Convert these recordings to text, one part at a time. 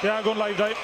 Yeah, going live, right?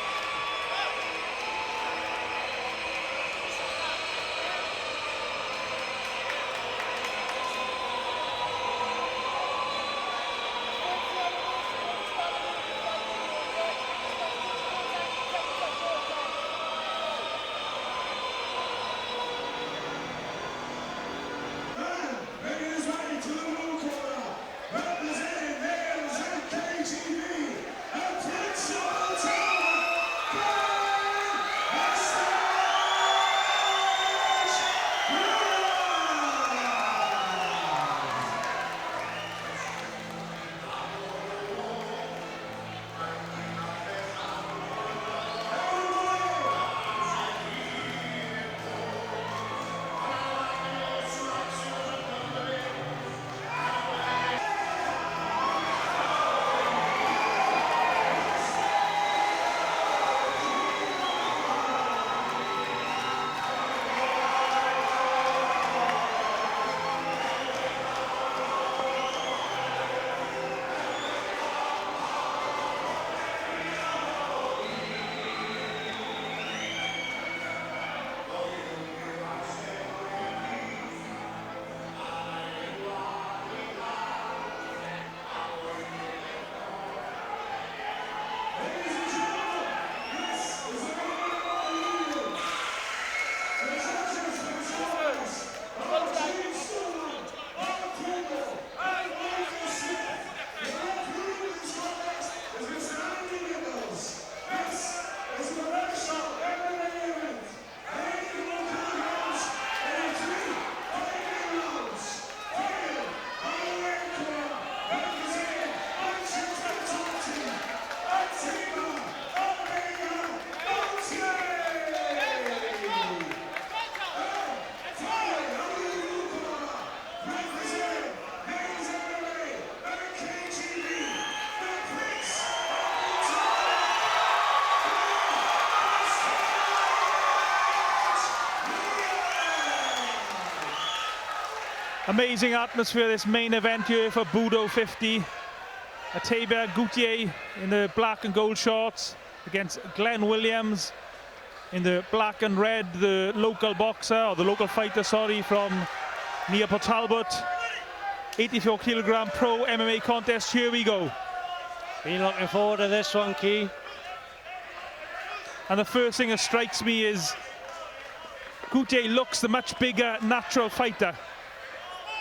Amazing atmosphere, this main event here for Budo 50. Ateba, Gautier in the black and gold shorts against Glenn Williams in the black and red, the local boxer, or the local fighter, sorry, from near Port Talbot. 84 kilogram pro MMA contest, here we go. Been looking forward to this one, Key. And the first thing that strikes me is Gautier looks the much bigger natural fighter.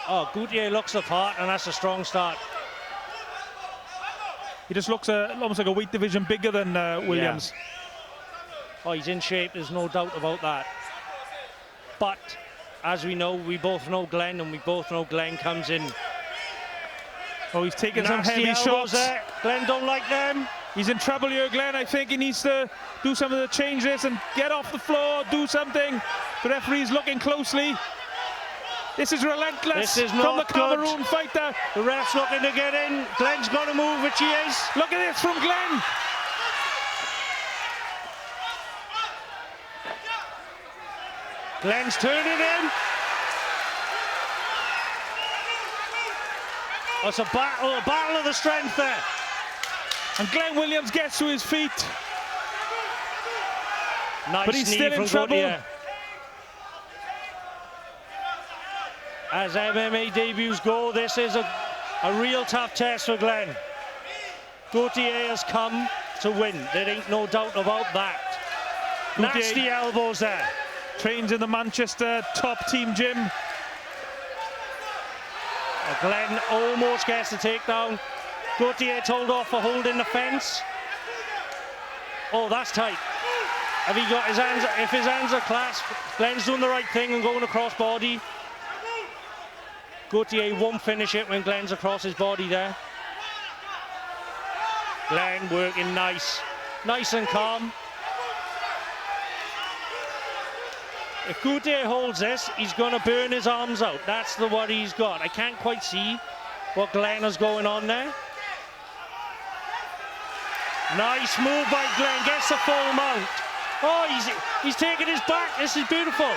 Oh, Gautier looks the part, and that's a strong start. He just looks almost like a weight division bigger than Williams. Yeah. Oh, he's in shape, there's no doubt about that. But, as we know, we both know Glenn, and we both know Glenn comes in. Oh, he's taking some heavy shots. There. Glenn don't like them. He's in trouble here, Glenn. I think he needs to do some of the changes and get off the floor, do something. The referee's looking closely. This is relentless. This is from the not Cameroon good. fighter. The ref's looking to get in. Glenn's got to move, which he is. Look at this from Glenn. Glenn's turning in. Oh, it's a battle of the strength there. And Glenn Williams gets to his feet. Nice, but he's still in trouble. Gautier. As MMA debuts go, this is a real tough test for Glenn. Gautier has come to win. There ain't no doubt about that. Gautier nasty elbows there. Trains in the Manchester top team gym. Glenn almost gets the takedown. Gautier told off for holding the fence. Oh, that's tight. Have he got his hands? If his hands are clasped, Glenn's doing the right thing and going across body. Gautier won't finish it when Glenn's across his body there. Glenn working nice and calm. If Gautier holds this, he's going to burn his arms out. That's the worry he's got. I can't quite see what Glenn is going on there. Nice move by Glenn, gets the full mount. Oh, he's taking his back. This is beautiful.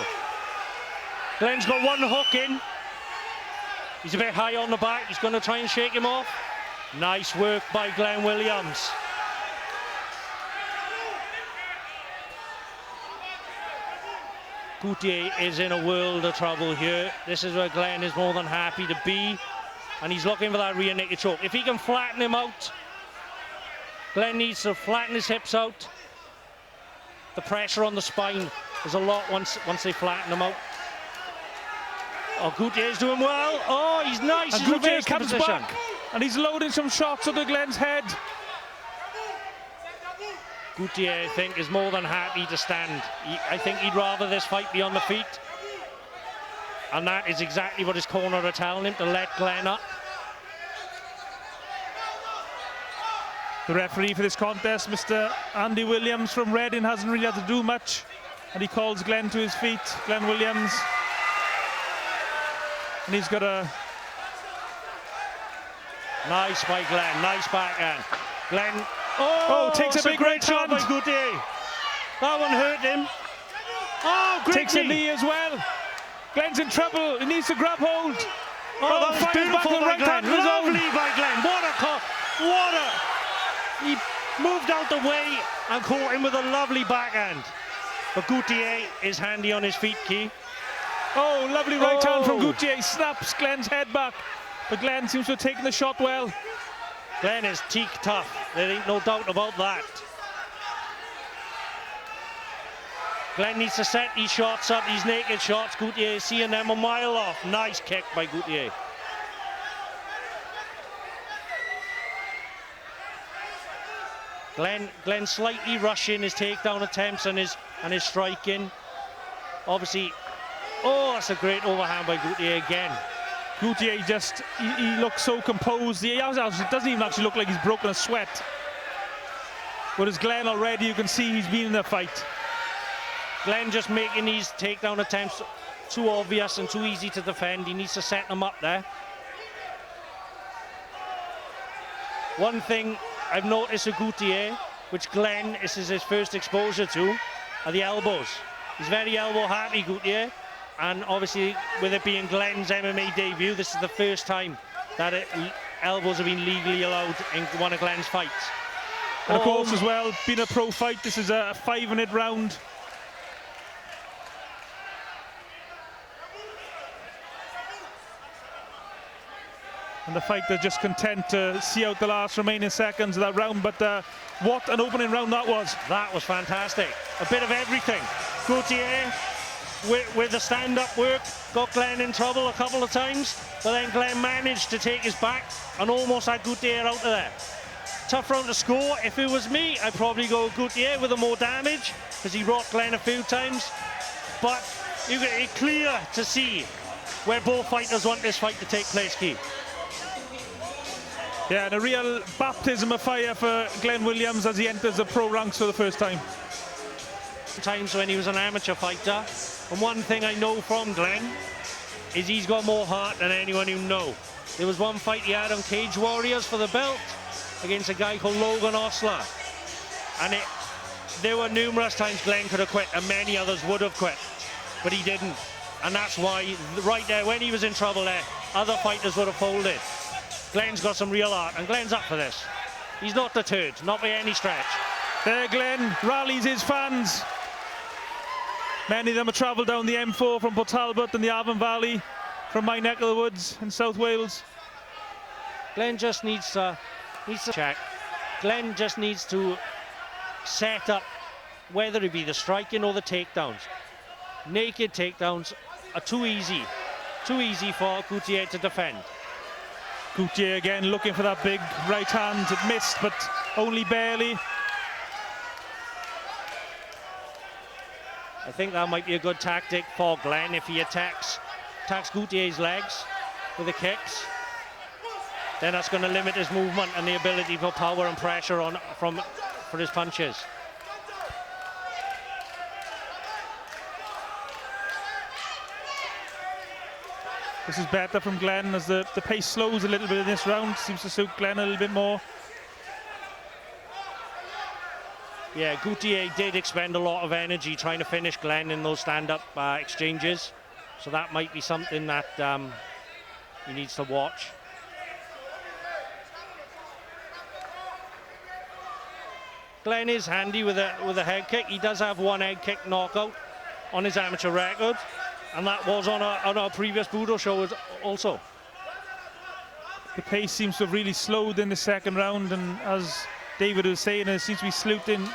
Glenn's got one hook in. He's a bit high on the back. He's going to try and shake him off. Nice work by Glenn Williams. Gautier is in a world of trouble here. This is where Glenn is more than happy to be, and he's looking for that rear naked choke. If he can flatten him out, Glenn needs to flatten his hips out. The pressure on the spine is a lot once they flatten him out. Oh, Gautier's doing well. Oh, he's nice. And He's Gautier reversed the comes position. back, and he's loading some shots under Glenn's head. Gautier, I think, is more than happy to stand. I think he'd rather this fight be on the feet. And that is exactly what his corner are telling him, to let Glenn up. The referee for this contest, Mr. Andy Williams from Reading, hasn't really had to do much. And he calls Glenn to his feet, Glenn Williams. And he's got a... Nice by Glenn, nice backhand. Glenn, takes a big great shot right by hand. Gautier. That one hurt him. Oh, great Takes a knee as well. Glenn's in trouble, he needs to grab hold. Oh, that was fires back beautiful with the by right Glenn. hand of his own. Lovely by Glenn. He moved out the way and caught him with a lovely backhand. But Gautier is handy on his feet, Key. Oh, lovely right hand from Oh. Gautier. He snaps Glenn's head back. But Glenn seems to have taken the shot well. Glenn is teak tough. There ain't no doubt about that. Glenn needs to set these shots up, these naked shots. Gautier is seeing them a mile off. Nice kick by Gautier. Glenn slightly rushing his takedown attempts and his striking. Obviously, oh, that's a great overhand by Gautier again. Gautier just, he looks so composed. He doesn't even actually look like he's broken a sweat. Whereas Glenn already, you can see he's been in a fight. Glenn just making these takedown attempts too obvious and too easy to defend. He needs to set them up there. One thing I've noticed with Gautier, which Glenn, this is his first exposure to, are the elbows. He's very elbow happy, Gautier. And obviously, with it being Glenn's MMA debut, this is the first time that elbows have been legally allowed in one of Glenn's fights. And of course, as well, being a pro fight, this is a 5-minute round. And the fighter just content to see out the last remaining seconds of that round. But what an opening round that was. That was fantastic. A bit of everything. Gautier, with the stand-up work, got Glenn in trouble a couple of times, but then Glenn managed to take his back and almost had Gautier out of there. Tough round to score. If it was me, I'd probably go Gautier with the more damage, because he rocked Glenn a few times. But it's clear to see where both fighters want this fight to take place, Keith. Yeah, and a real baptism of fire for Glenn Williams as he enters the pro ranks for the first time. Times when he was an amateur fighter, and one thing I know from Glenn is he's got more heart than anyone you know. There was one fight he had on Cage Warriors for the belt against a guy called Logan Osler, and there were numerous times Glenn could have quit and many others would have quit, but he didn't. And that's why right there, when he was in trouble there, other fighters would have folded. Glenn's got some real heart, and Glenn's up for this. He's not deterred, not by any stretch. There Glenn rallies his fans. Many of them have travelled down the M4 from Port Talbot and the Avon Valley, from my neck of the woods in South Wales. Glenn just needs to check. Glenn just needs to set up, whether it be the striking or the takedowns. Naked takedowns are too easy for Gautier to defend. Gautier again looking for that big right hand. It missed, but only barely. I think that might be a good tactic for Glenn if he attacks Gautier's legs with the kicks. Then that's going to limit his movement and the ability for power and pressure for his punches. This is better from Glenn as the pace slows a little bit in this round. Seems to suit Glenn a little bit more. Yeah, Gautier did expend a lot of energy trying to finish Glenn in those stand-up exchanges. So that might be something that he needs to watch. Glenn is handy with a head kick. He does have one head kick knockout. on his amateur record, and that was on our previous Budo show also. The pace seems to have really slowed in the second round, and as David was saying, it seems to be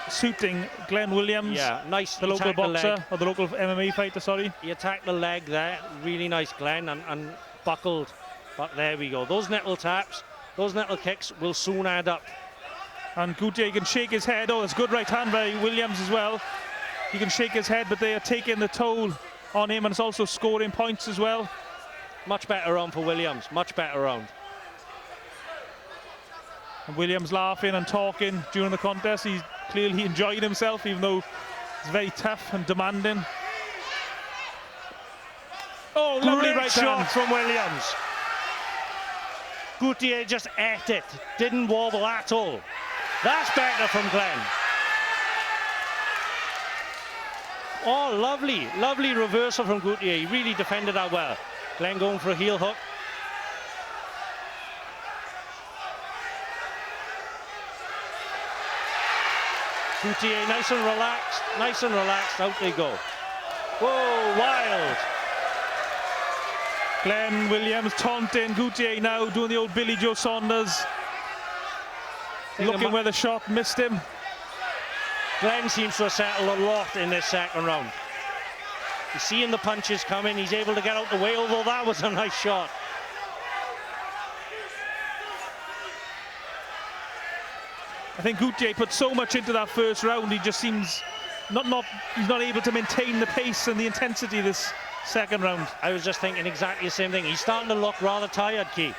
suiting Glenn Williams. Yeah, nice. The local boxer, or the local MMA fighter, sorry. He attacked the leg there, really nice, Glenn, and buckled. But there we go. Those nettle taps, those nettle kicks will soon add up. And Gautier can shake his head. Oh, it's good right hand by Williams as well. He can shake his head, but they are taking the toll on him, and it's also scoring points as well. Much better round for Williams, much better round. And Williams laughing and talking during the contest. He's clearly enjoying himself, even though it's very tough and demanding. Oh, lovely right shot from Williams. Gautier just ate it, didn't wobble at all. That's better from Glenn. Oh, lovely, lovely reversal from Gautier. He really defended that well. Glenn going for a heel hook. Gautier nice and relaxed, out they go. Whoa, wild. Glenn Williams taunting Gautier now, doing the old Billy Joe Saunders. Looking where the shot missed him. Glenn seems to have settled a lot in this second round. He's seeing the punches coming, he's able to get out the way, although that was a nice shot. I think Gautier put so much into that first round, he just seems he's not able to maintain the pace and the intensity this second round. I was just thinking exactly the same thing. He's starting to look rather tired, Key.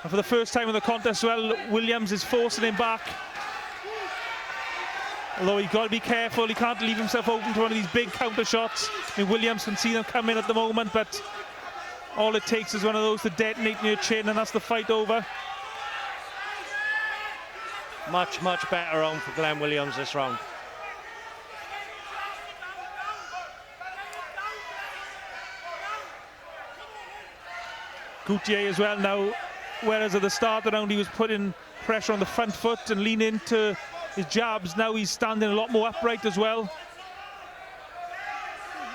And for the first time in the contest as well, Williams is forcing him back. Although he's got to be careful, he can't leave himself open to one of these big counter shots. I mean, Williams can see them come in at the moment, but all it takes is one of those to detonate in your chin, and that's the fight over. Much, much better round for Glenn Williams this round. Gautier as well now, whereas at the start of the round he was putting pressure on the front foot and leaning into his jabs, now he's standing a lot more upright as well.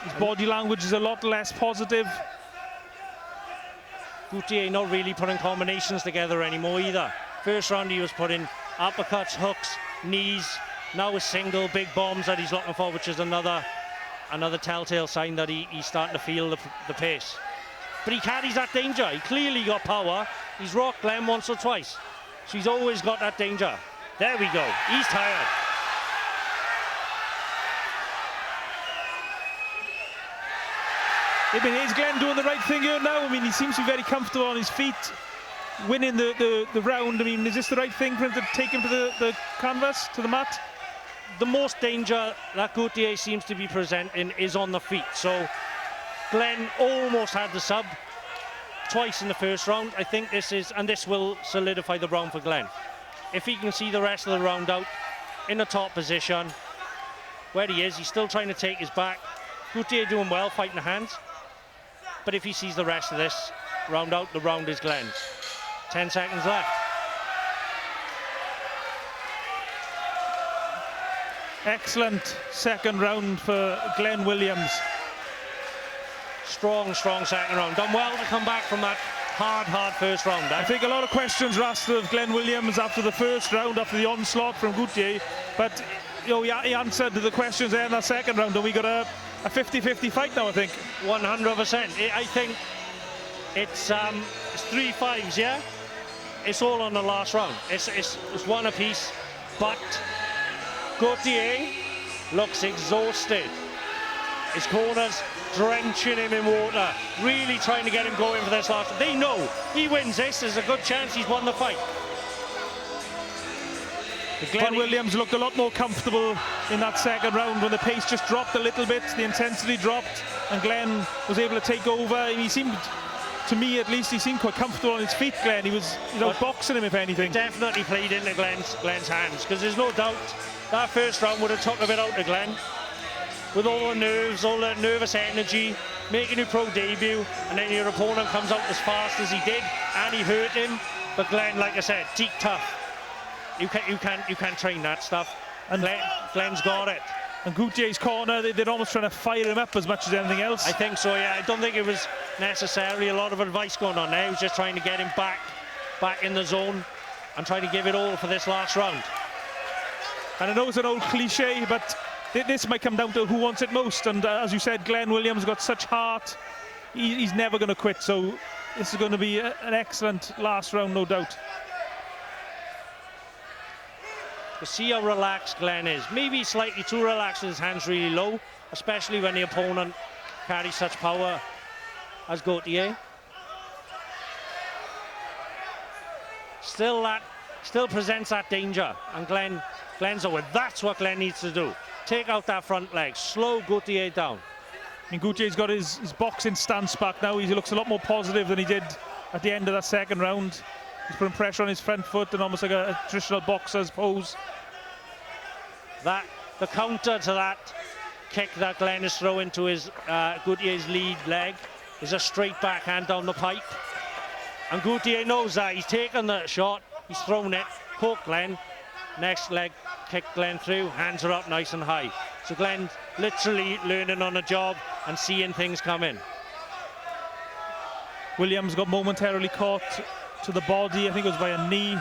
His body language is a lot less positive. Gautier not really putting combinations together anymore either. First round he was putting uppercuts, hooks, knees. Now a single big bombs that he's looking for, which is another telltale sign that he's starting to feel the pace. But he carries that danger. He clearly got power. He's rocked Glenn once or twice, so he's always got that danger. There we go. He's tired. I mean, is Glenn doing the right thing here now? I mean, he seems to be very comfortable on his feet, winning the round. I mean, is this the right thing for him to take him to the canvas, to the mat? The most danger that Gautier seems to be presenting is on the feet. So Glenn almost had the sub twice in the first round. I think this will solidify the round for Glenn. If he can see the rest of the round out in the top position, where he is, he's still trying to take his back. Gautier doing well, fighting the hands. But if he sees the rest of this round out, the round is Glenn's. 10 seconds left. Excellent second round for Glenn Williams. Strong second round. Done well to come back from that hard first round. I think a lot of questions were asked of Glenn Williams after the first round, after the onslaught from Gautier, but you know, he answered the questions there in that second round, and we got a 50-50 fight now, I think. 100%. I think it's 3-5s, yeah? It's all on the last round. It's one apiece, but Gautier looks exhausted. His corners drenching him in water, really trying to get him going for this last. They know he wins this, there's a good chance he's won the fight. Glenn Williams looked a lot more comfortable in that second round when the pace just dropped a little bit, the intensity dropped, and Glenn was able to take over. And he seemed, to me at least, he seemed quite comfortable on his feet, Glenn. He was outboxing him, if anything. Definitely played into Glenn's hands, because there's no doubt that first round would have took a bit out of Glenn. With all the nerves, all that nervous energy, making your pro debut, and then your opponent comes out as fast as he did, and he hurt him. But Glenn, like I said, teak tough. You can't train that stuff. And Glenn's got it. And Gautier's corner, they're almost trying to fire him up as much as anything else. I think so, yeah. I don't think it was necessarily a lot of advice going on there. He was just trying to get him back in the zone and trying to give it all for this last round. And I know it's an old cliche, but this might come down to who wants it most. And as you said, Glenn Williams got such heart. He's never going to quit. So this is going to be an excellent last round, no doubt. You see how relaxed Glenn is. Maybe slightly too relaxed with his hands really low, especially when the opponent carries such power as Gautier. Still presents that danger, and Glenn's aware. That's what Glenn needs to do. Take out that front leg, slow Gautier down. I mean, Gautier's got his boxing stance back now. He looks a lot more positive than he did at the end of that second round. He's putting pressure on his front foot and almost like a traditional boxer's pose. The counter to that kick that Glenn is throwing to his Gautier's lead leg is a straight backhand down the pipe. And Gautier knows that. He's taken the shot, he's thrown it, hook Glenn, next leg kick Glenn through, hands are up nice and high. So Glenn's literally learning on the job and seeing things come in. Williams got momentarily caught to the body. I think it was by a knee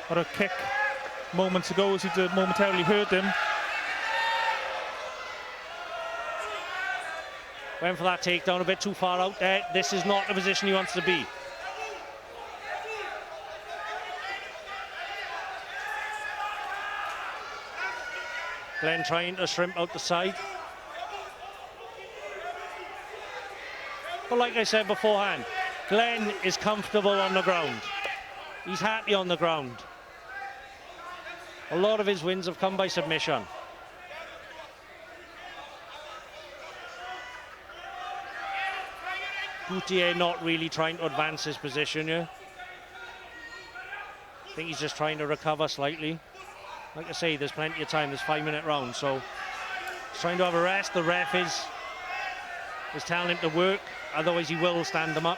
or a kick moments ago. It seemed to momentarily hurt him. Went for that takedown a bit too far out there. This is not the position he wants to be. Glenn trying to shrimp out the side. But like I said beforehand, Glenn is comfortable on the ground. He's happy on the ground. A lot of his wins have come by submission. Gautier not really trying to advance his position here. I think he's just trying to recover slightly. Like I say, there's plenty of time, there's 5-minute round, so he's trying to have a rest. The ref is telling him to work, otherwise he will stand them up.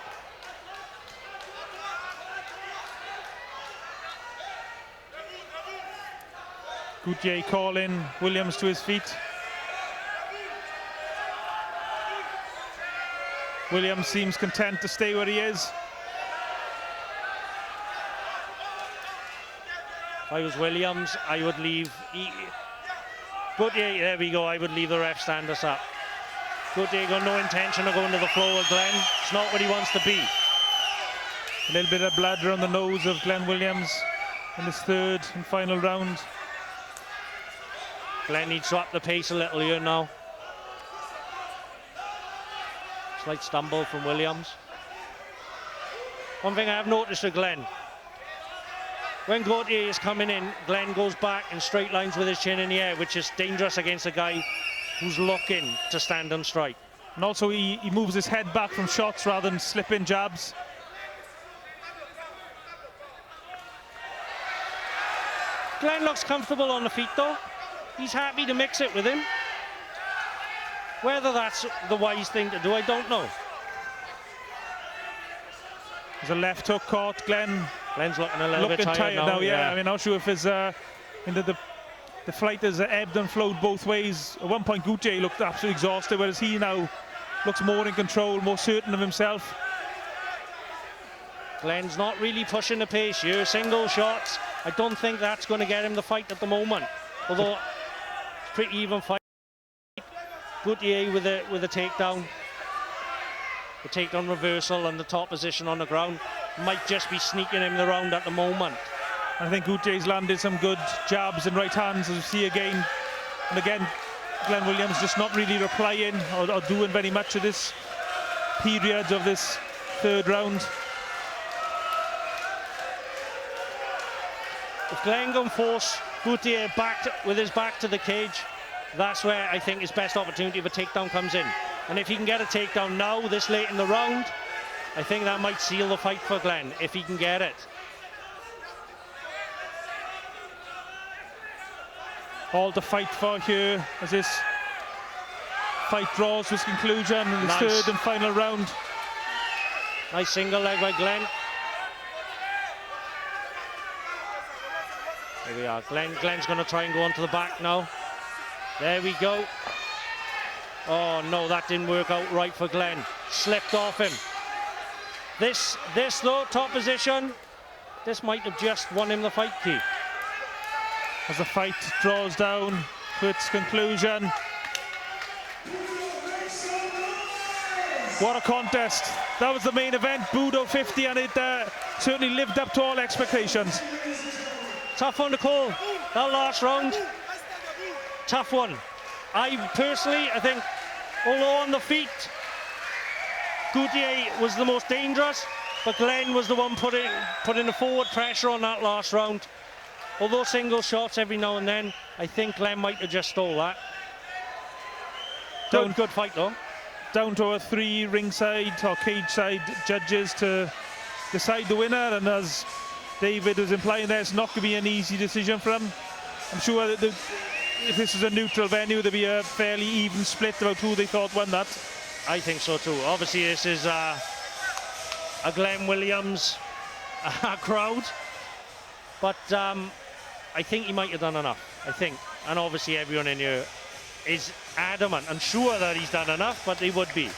Gautier calling Williams to his feet. Williams seems content to stay where he is. If I was Williams, I would leave. Gautier, there we go, I would leave the ref stand us up. Gautier got no intention of going to the floor with Glenn. It's not what he wants to be. A little bit of blood around the nose of Glenn Williams in his third and final round. Glenn needs to up the pace a little here now. Slight stumble from Williams. One thing I have noticed with Glenn, when Gautier is coming in, Glenn goes back in straight lines with his chin in the air, which is dangerous against a guy who's looking to stand and strike. And also he moves his head back from shots rather than slip-in jabs. Glenn looks comfortable on the feet though. He's happy to mix it with him. Whether that's the wise thing to do, I don't know. There's a left hook caught. Glenn's looking a little bit tired now. Yeah, I mean, not sure if his the flight has ebbed and flowed both ways. At one point, Gautier looked absolutely exhausted, whereas he now looks more in control, more certain of himself. Glenn's not really pushing the pace here. Single shots. I don't think that's going to get him the fight at the moment. Although it's pretty even fight. Gautier with a takedown. The takedown reversal and the top position on the ground might just be sneaking him the round at the moment. I think Gautier's landed some good jabs and right hands, as we see again. And again, Glenn Williams just not really replying or doing very much of this period of this third round. If Glenn can force Gautier with his back to the cage, that's where I think his best opportunity of a takedown comes in. And if he can get a takedown now, this late in the round, I think that might seal the fight for Glenn, if he can get it. All to fight for here as this fight draws to its conclusion in this third and final round. Nice single leg by Glenn. There we are. Glenn's going to try and go onto the back now. There we go. Oh no, that didn't work out right for Glenn. Slipped off him. This though, top position, this might have just won him the fight, Key. As the fight draws down to its conclusion. What a contest. That was the main event, Budo 50, and it certainly lived up to all expectations. Tough one to call, that last round. Tough one. I think, although on the feet, Gautier was the most dangerous, but Glenn was the one putting the forward pressure on that last round. Although single shots every now and then, I think Glenn might have just stole that. Good fight though. Down to our 3 ringside or cage side judges to decide the winner, and as David was implying there, it's not going to be an easy decision for him. I'm sure that if this was a neutral venue, there'd be a fairly even split about who they thought won that. I think so too. Obviously this is a Glenn Williams crowd, but I think he might have done enough, I think. And obviously everyone in here is adamant and sure that he's done enough, but they would be.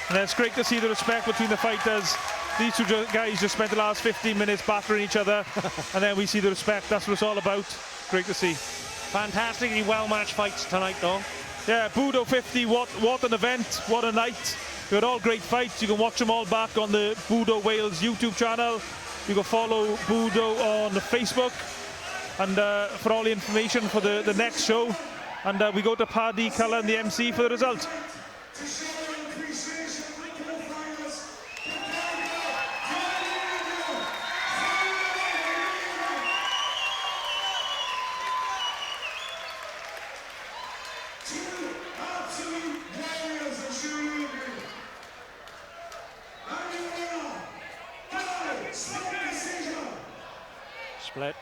And it's great to see the respect between the fighters. These two guys just spent the last 15 minutes battering each other, and then we see the respect. That's what it's all about. Great to see. Fantastically well-matched fights tonight, though. Yeah, Budo 50, what an event, what a night. We had all great fights. You can watch them all back on the Budo Wales YouTube channel. You can follow Budo on Facebook, and for all the information for the next show. And we go to Paddy Cullen, the MC, for the result. Split.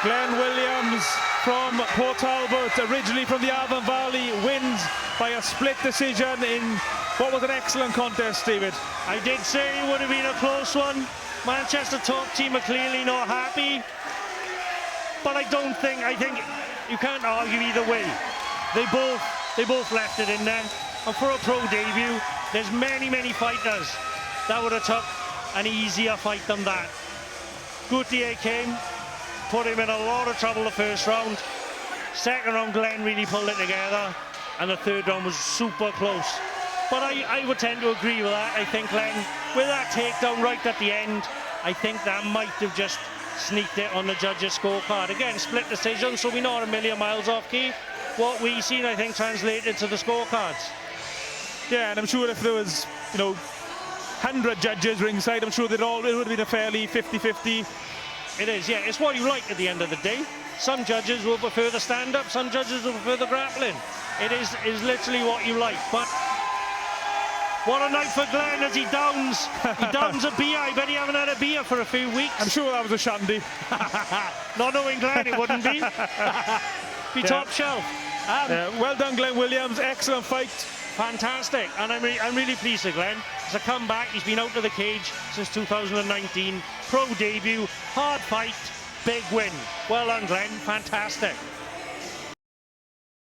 Glenn Williams from Port Talbot, originally from the Avon Valley, wins by a split decision in what was an excellent contest, David. I did say it would have been a close one. Manchester top team are clearly not happy, but I think you can't argue either way. They both left it in there, and for a pro debut, there's many fighters that would have took an easier fight than that. Gautier came, put him in a lot of trouble the first round. Second round, Glenn really pulled it together, and the third round was super close. But I would tend to agree with that. I think Glenn, with that takedown right at the end, I think that might have just sneaked it on the judges' scorecard. Again, split decision, so we're not a million miles off key. What we've seen, I think, translated to the scorecards. Yeah, and I'm sure if there was, 100 judges ringside, I'm sure it would have been a fairly 50-50. It is, yeah. It's what you like at the end of the day. Some judges will prefer the stand-up, some judges will prefer the grappling. It is literally what you like. But what a night for Glenn as he downs a beer. I bet he haven't had a beer for a few weeks. I'm sure that was a shandy. Not knowing Glenn, it wouldn't be. Be top shelf. Well done, Glenn Williams. Excellent fight. Fantastic, and I'm really pleased with Glenn. It's a comeback. He's been out of the cage since 2019. Pro debut, hard fight, big win. Well done, Glenn. Fantastic.